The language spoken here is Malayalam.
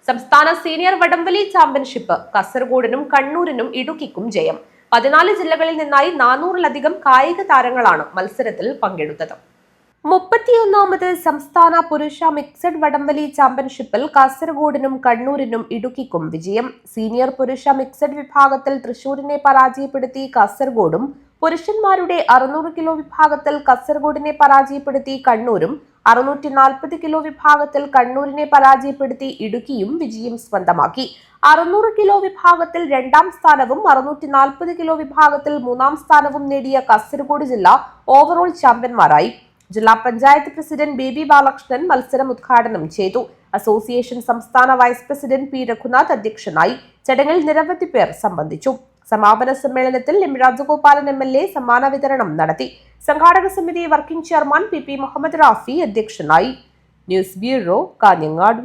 സംസ്ഥാന സീനിയർ വടംവലി ചാമ്പ്യൻഷിപ്പ് കാസർഗോഡിനും കണ്ണൂരിനും ഇടുക്കിക്കും ജയം. 14 ജില്ലകളിൽ നിന്നായി 400-ലധികം കായിക താരങ്ങളാണ് മത്സരത്തിൽ പങ്കെടുത്തത്. 31ാമത് സംസ്ഥാന പുരുഷ മിക്സഡ് വടംവലി ചാമ്പ്യൻഷിപ്പിൽ കാസർഗോഡിനും കണ്ണൂരിനും ഇടുക്കിക്കും വിജയം. സീനിയർ പുരുഷ മിക്സഡ് വിഭാഗത്തിൽ തൃശൂരിനെ പരാജയപ്പെടുത്തി കാസർഗോഡും, പുരുഷന്മാരുടെ 600 കിലോ വിഭാഗത്തിൽ കാസർഗോഡിനെ പരാജയപ്പെടുത്തി കണ്ണൂരും, 640 കിലോ വിഭാഗത്തിൽ കണ്ണൂരിനെ പരാജയപ്പെടുത്തി ഇടുക്കിയും വിജയം സ്വന്തമാക്കി. 600 കിലോ വിഭാഗത്തിൽ 2ാം സ്ഥാനവും 640 കിലോ വിഭാഗത്തിൽ 3ാം സ്ഥാനവും നേടിയ കാസർഗോഡ് ജില്ല ഓവറോൾ ചാമ്പ്യന്മാരായി. ജില്ലാ പഞ്ചായത്ത് പ്രസിഡന്റ് ബേബി ബാലകൃഷ്ണൻ മത്സരം ഉദ്ഘാടനം ചെയ്തു. അസോസിയേഷൻ സംസ്ഥാന വൈസ് പ്രസിഡന്റ് പി രഘുനാഥ് അധ്യക്ഷനായി. ചടങ്ങിൽ നിരവധി പേർ സംബന്ധിച്ചു. സമാപന സമ്മേളനത്തിൽ എം രാജഗോപാലൻ MLA സമ്മാന വിതരണം നടത്തി. സംഘാടക സമിതി working chairman PP Muhammad Rafi അധ്യക്ഷനായി. News bureau, Kanhangad.